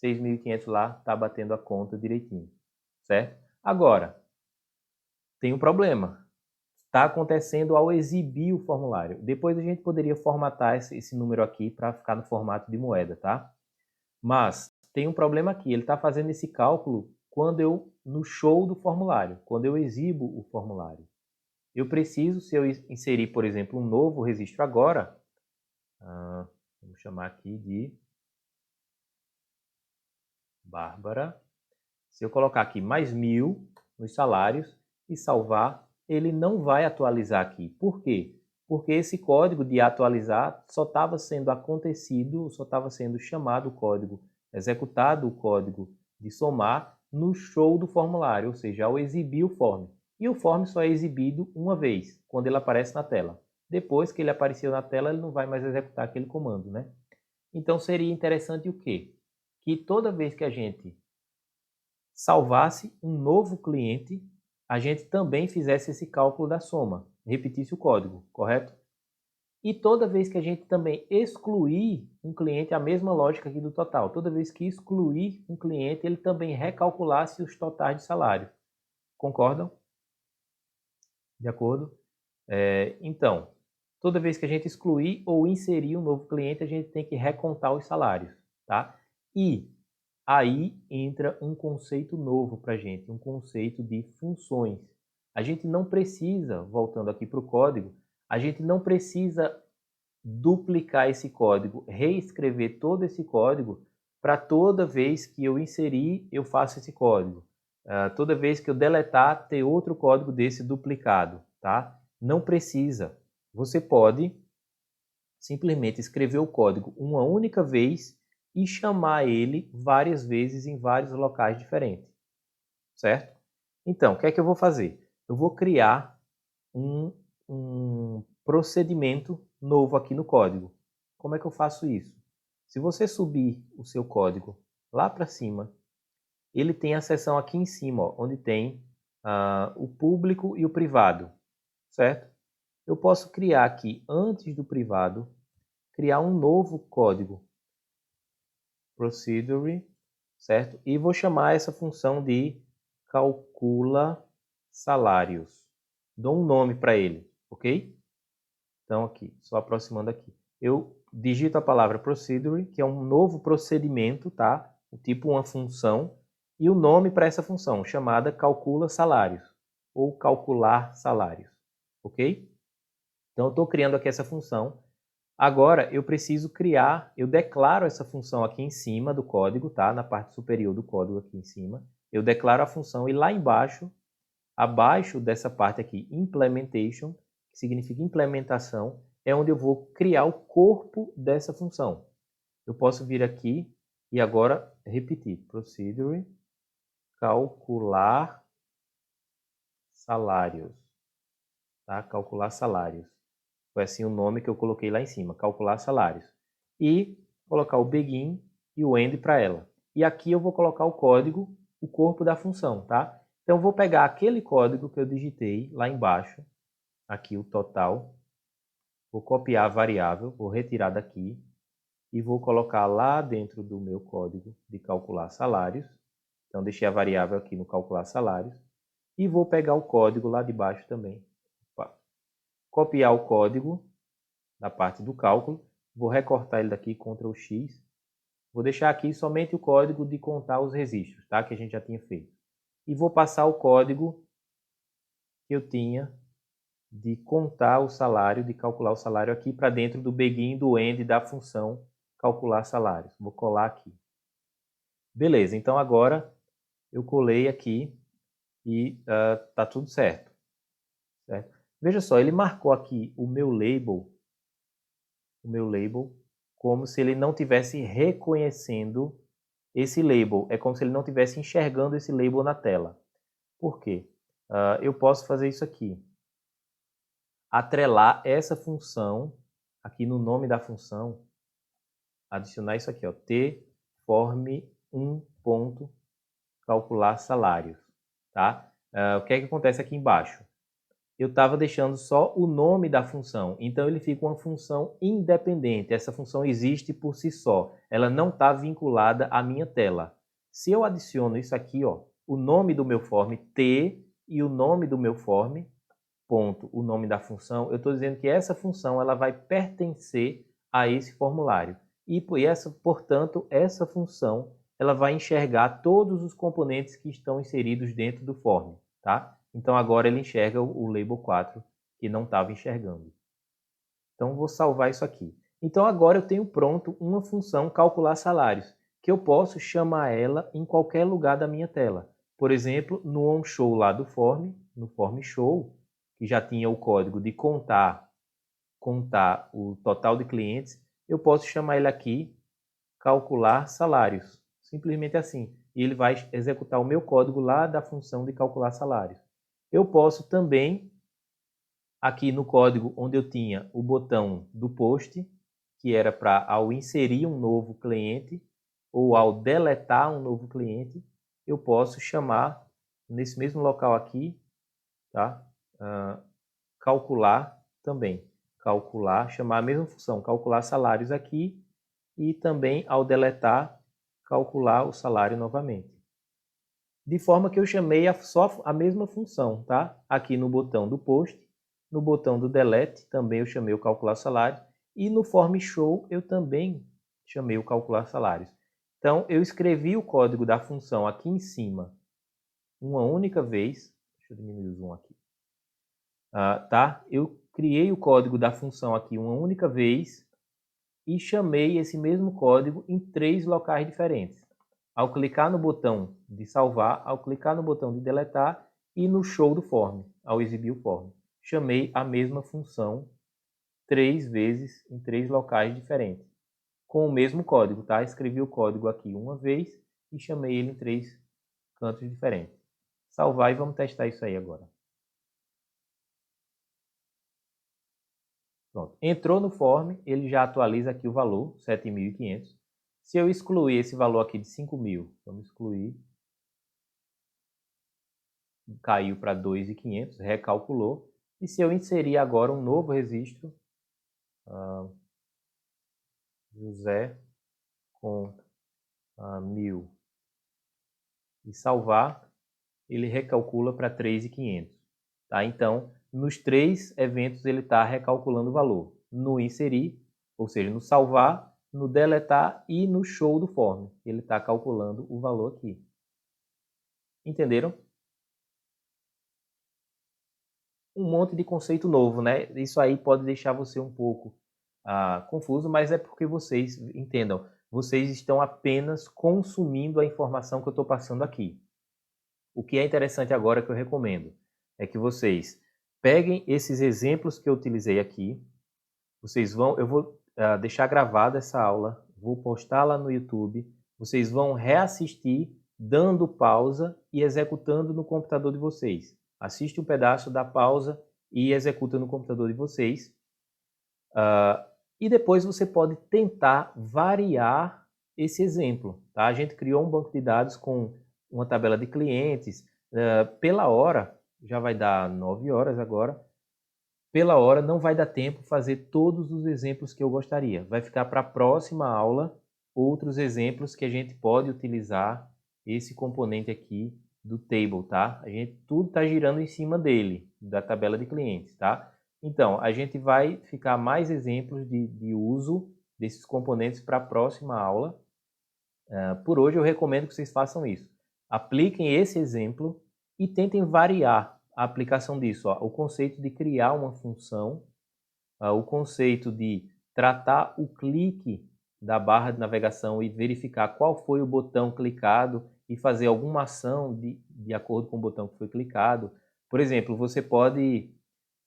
6.500 lá, tá batendo a conta direitinho, certo? Agora, tem um problema. Está acontecendo ao exibir o formulário. Depois a gente poderia formatar esse número aqui para ficar no formato de moeda, tá? Mas tem um problema aqui. Ele está fazendo esse cálculo no show do formulário, quando eu exibo o formulário. Eu preciso, se eu inserir, por exemplo, um novo registro agora, vamos chamar aqui de Bárbara. Se eu colocar aqui mais 1.000 nos salários e salvar, ele não vai atualizar aqui. Por quê? Porque esse código de atualizar só estava sendo acontecido, só estava sendo chamado o código, executado o código de somar no show do formulário, ou seja, ao exibir o form. E o form só é exibido uma vez, quando ele aparece na tela. Depois que ele apareceu na tela, ele não vai mais executar aquele comando, né? Então seria interessante o quê? Que toda vez que a gente salvasse um novo cliente, a gente também fizesse esse cálculo da soma, repetisse o código, correto? E toda vez que a gente também excluir um cliente, a mesma lógica aqui do total, toda vez que excluir um cliente, ele também recalculasse os totais de salário. Concordam? De acordo? Então, toda vez que a gente excluir ou inserir um novo cliente, a gente tem que recontar os salários, tá? E aí entra um conceito novo para a gente, um conceito de funções. A gente não precisa, voltando aqui para o código, a gente não precisa duplicar esse código, reescrever todo esse código para toda vez que eu inserir, eu faço esse código. Toda vez que eu deletar, ter outro código desse duplicado, tá? Não precisa. Você pode simplesmente escrever o código uma única vez e chamar ele várias vezes em vários locais diferentes, certo? Então, o que é que eu vou fazer? Eu vou criar um procedimento novo aqui no código. Como é que eu faço isso? Se você subir o seu código lá para cima, ele tem a seção aqui em cima, ó, onde tem o público e o privado, certo? Eu posso criar aqui, antes do privado, criar um novo código, procedure, certo? E vou chamar essa função de calcula salários. Dou um nome para ele, ok? Então aqui, só aproximando aqui. Eu digito a palavra procedure, que é um novo procedimento, tá? O tipo uma função, e o nome para essa função, chamada calcula salários, ou calcular salários, ok? Então eu estou criando aqui essa função. Agora eu preciso criar, eu declaro essa função aqui em cima do código, tá? Na parte superior do código aqui em cima. Eu declaro a função e lá embaixo, abaixo dessa parte aqui, implementation, que significa implementação, é onde eu vou criar o corpo dessa função. Eu posso vir aqui e agora repetir. Procedure, calcular salários. Tá? Calcular salários. Foi assim o nome que eu coloquei lá em cima, calcular salários. E colocar o begin e o end para ela. E aqui eu vou colocar o código, o corpo da função, tá? Então eu vou pegar aquele código que eu digitei lá embaixo, aqui o total, vou copiar a variável, vou retirar daqui e vou colocar lá dentro do meu código de calcular salários. Então deixei a variável aqui no calcular salários e vou pegar o código lá de baixo também. Copiar o código da parte do cálculo, vou recortar ele daqui, Ctrl X, vou deixar aqui somente o código de contar os registros, tá? Que a gente já tinha feito. E vou passar o código que eu tinha de contar o salário, de calcular o salário aqui para dentro do begin, do end da função calcular salários. Vou colar aqui. Beleza, então agora eu colei aqui e tá tudo certo. Veja só, ele marcou aqui o meu label como se ele não tivesse reconhecendo esse label. É como se ele não tivesse enxergando esse label na tela. Por quê? Eu posso fazer isso aqui. Atrelar essa função, aqui no nome da função, adicionar isso aqui, ó, tform1 ponto calcular salários. Tá? O que é que acontece aqui embaixo? Eu estava deixando só o nome da função. Então ele fica uma função independente. Essa função existe por si só. Ela não está vinculada à minha tela. Se eu adiciono isso aqui, ó, o nome do meu form, t, e o nome do meu form, ponto, o nome da função, eu estou dizendo que essa função ela vai pertencer a esse formulário. E portanto, essa função ela vai enxergar todos os componentes que estão inseridos dentro do form, tá? Então agora ele enxerga o label 4 que não estava enxergando. Então vou salvar isso aqui. Então agora eu tenho pronto uma função calcular salários, que eu posso chamar ela em qualquer lugar da minha tela. Por exemplo, no onShow lá do form, no form show, que já tinha o código de contar o total de clientes, eu posso chamar ele aqui calcular salários. Simplesmente assim. E ele vai executar o meu código lá da função de calcular salários. Eu posso também, aqui no código onde eu tinha o botão do post, que era para ao inserir um novo cliente ou ao deletar um novo cliente, eu posso chamar nesse mesmo local aqui, tá? Calcular também. Calcular, chamar a mesma função, calcular salários aqui e também ao deletar, calcular o salário novamente. De forma que eu chamei só a mesma função, tá? Aqui no botão do post, no botão do delete também eu chamei o calcular salário e no form show eu também chamei o calcular salários. Então eu escrevi o código da função aqui em cima uma única vez. Deixa eu diminuir o zoom aqui. Tá? Eu criei o código da função aqui uma única vez e chamei esse mesmo código em 3 locais diferentes. Ao clicar no botão de salvar, ao clicar no botão de deletar e no show do form, ao exibir o form. Chamei a mesma função 3 vezes em 3 locais diferentes, com o mesmo código, tá? Escrevi o código aqui uma vez e chamei ele em 3 cantos diferentes. Salvar e vamos testar isso aí agora. Pronto. Entrou no form, ele já atualiza aqui o valor, 7.500. Se eu excluir esse valor aqui de 5.000, vamos excluir, caiu para 2.500, recalculou. E se eu inserir agora um novo registro, José com 1.000 e salvar, ele recalcula para 3.500. Tá? Então, nos 3 eventos ele está recalculando o valor. No inserir, ou seja, no salvar, no deletar e no show do form. Ele está calculando o valor aqui. Entenderam? Um monte de conceito novo, né? Isso aí pode deixar você um pouco confuso, mas é porque vocês, entendam, vocês estão apenas consumindo a informação que eu estou passando aqui. O que é interessante agora que eu recomendo é que vocês peguem esses exemplos que eu utilizei aqui, eu vou deixar gravada essa aula, vou postar lá no YouTube, vocês vão reassistir dando pausa e executando no computador de vocês. Assiste um pedaço, dá pausa e executa no computador de vocês. E depois você pode tentar variar esse exemplo. Tá? A gente criou um banco de dados com uma tabela de clientes. Pela hora, já vai dar 9 horas agora, pela hora não vai dar tempo fazer todos os exemplos que eu gostaria. Vai ficar para a próxima aula outros exemplos que a gente pode utilizar esse componente aqui do table, tá? Tudo está girando em cima dele, da tabela de clientes, tá? Então, a gente vai ficar mais exemplos de uso desses componentes para a próxima aula. Por hoje eu recomendo que vocês façam isso. Apliquem esse exemplo e tentem variar a aplicação disso. O conceito de criar uma função, o conceito de tratar o clique da barra de navegação e verificar qual foi o botão clicado e fazer alguma ação de acordo com o botão que foi clicado. Por exemplo, você pode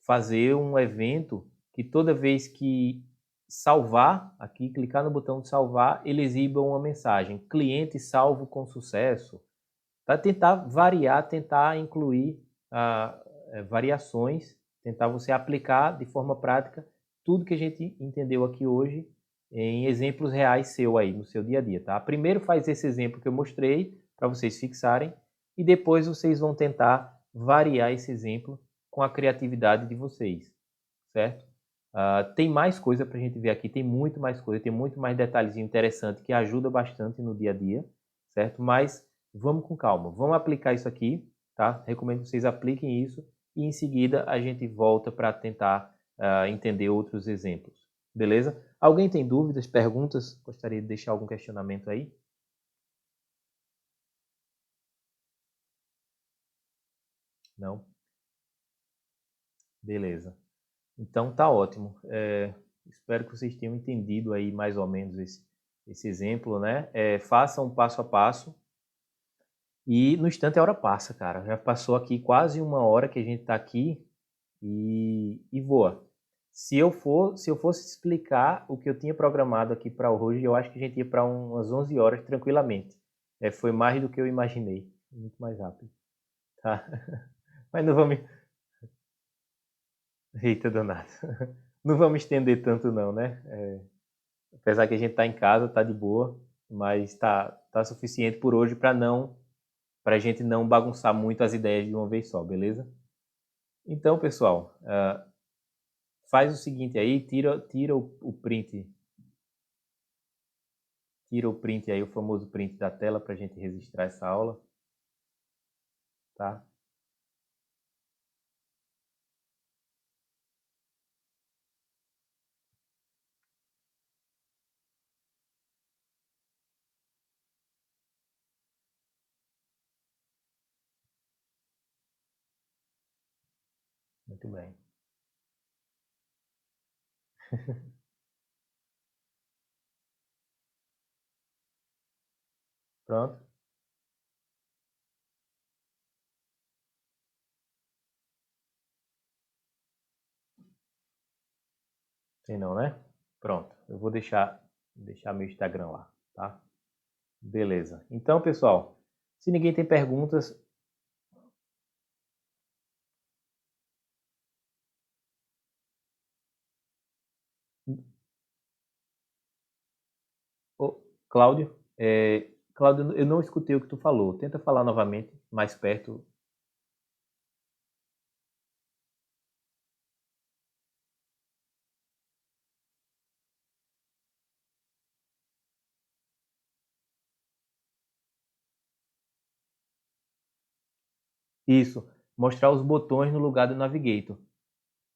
fazer um evento que toda vez que salvar, aqui clicar no botão de salvar, ele exiba uma mensagem, cliente salvo com sucesso. Para tentar variar, tentar incluir variações, tentar você aplicar de forma prática tudo que a gente entendeu aqui hoje em exemplos reais seu aí, no seu dia a dia, tá? Primeiro faz esse exemplo que eu mostrei para vocês fixarem e depois vocês vão tentar variar esse exemplo com a criatividade de vocês, certo? Tem mais coisa para a gente ver aqui, tem muito mais coisa, tem muito mais detalhezinho interessante que ajuda bastante no dia a dia, certo? Mas vamos com calma, vamos aplicar isso aqui, tá? Recomendo que vocês apliquem isso e em seguida a gente volta para tentar entender outros exemplos, beleza? Alguém tem dúvidas, perguntas? Gostaria de deixar algum questionamento aí? Não? Beleza. Então tá ótimo. Espero que vocês tenham entendido aí mais ou menos esse exemplo, né? Façam passo a passo. E no instante a hora passa, cara. Já passou aqui quase 1 hora que a gente tá aqui e voa. Se eu fosse explicar o que eu tinha programado aqui para hoje, eu acho que a gente ia para umas 11 horas tranquilamente. Foi mais do que eu imaginei. Muito mais rápido. Tá? Mas não vamos. Eita, danado. Não vamos estender tanto, não, né? Apesar que a gente tá em casa, tá de boa, mas tá suficiente por hoje para a gente não bagunçar muito as ideias de uma vez só, beleza? Então, pessoal, faz o seguinte aí, tira o print. Tira o print aí, o famoso print da tela para a gente registrar essa aula, tá? Muito bem. Pronto? Tem não, né? Pronto. Eu vou deixar meu Instagram lá, tá? Beleza. Então, pessoal, se ninguém tem perguntas, ô, Cláudio, Cláudio, eu não escutei o que tu falou. Tenta falar novamente, mais perto. Isso, mostrar os botões no lugar do Navigator.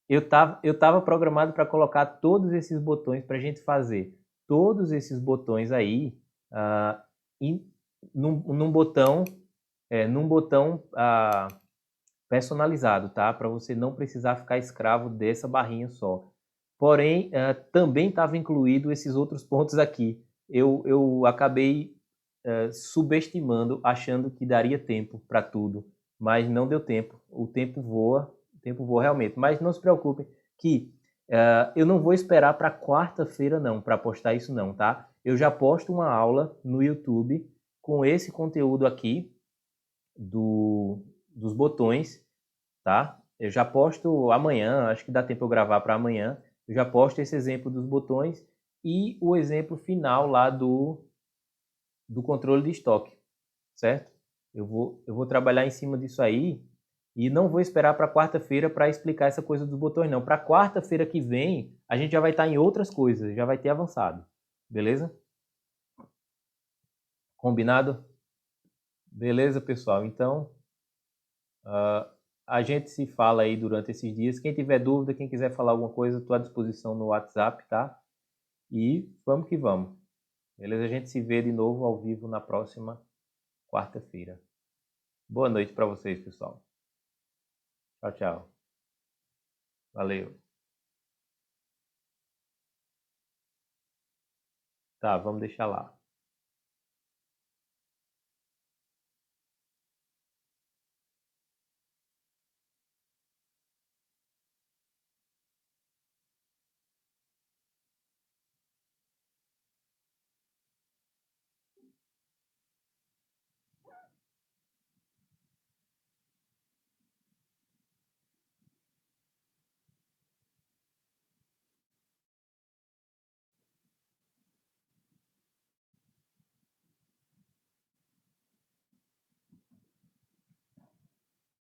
Eu tava programado para colocar todos esses botões para a gente fazer todos esses botões aí ah, em, num botão personalizado, tá? Para você não precisar ficar escravo dessa barrinha só. Porém, também estava incluído esses outros pontos aqui. Eu acabei subestimando, achando que daria tempo para tudo, mas não deu tempo. O tempo voa realmente. Mas não se preocupem que eu não vou esperar para quarta-feira não, para postar isso não, tá? Eu já posto uma aula no YouTube com esse conteúdo aqui dos botões, tá? Eu já posto amanhã, acho que dá tempo eu gravar para amanhã. Eu já posto esse exemplo dos botões e o exemplo final lá do controle de estoque, certo? Eu vou trabalhar em cima disso aí e não vou esperar para quarta-feira para explicar essa coisa dos botões, não. Para quarta-feira que vem, a gente já vai estar em outras coisas, já vai ter avançado. Beleza? Combinado? Beleza, pessoal. Então, a gente se fala aí durante esses dias. Quem tiver dúvida, quem quiser falar alguma coisa, estou à disposição no WhatsApp, tá? E vamos que vamos. Beleza? A gente se vê de novo ao vivo na próxima quarta-feira. Boa noite para vocês, pessoal. Tchau, tchau. Valeu. Tá, vamos deixar lá.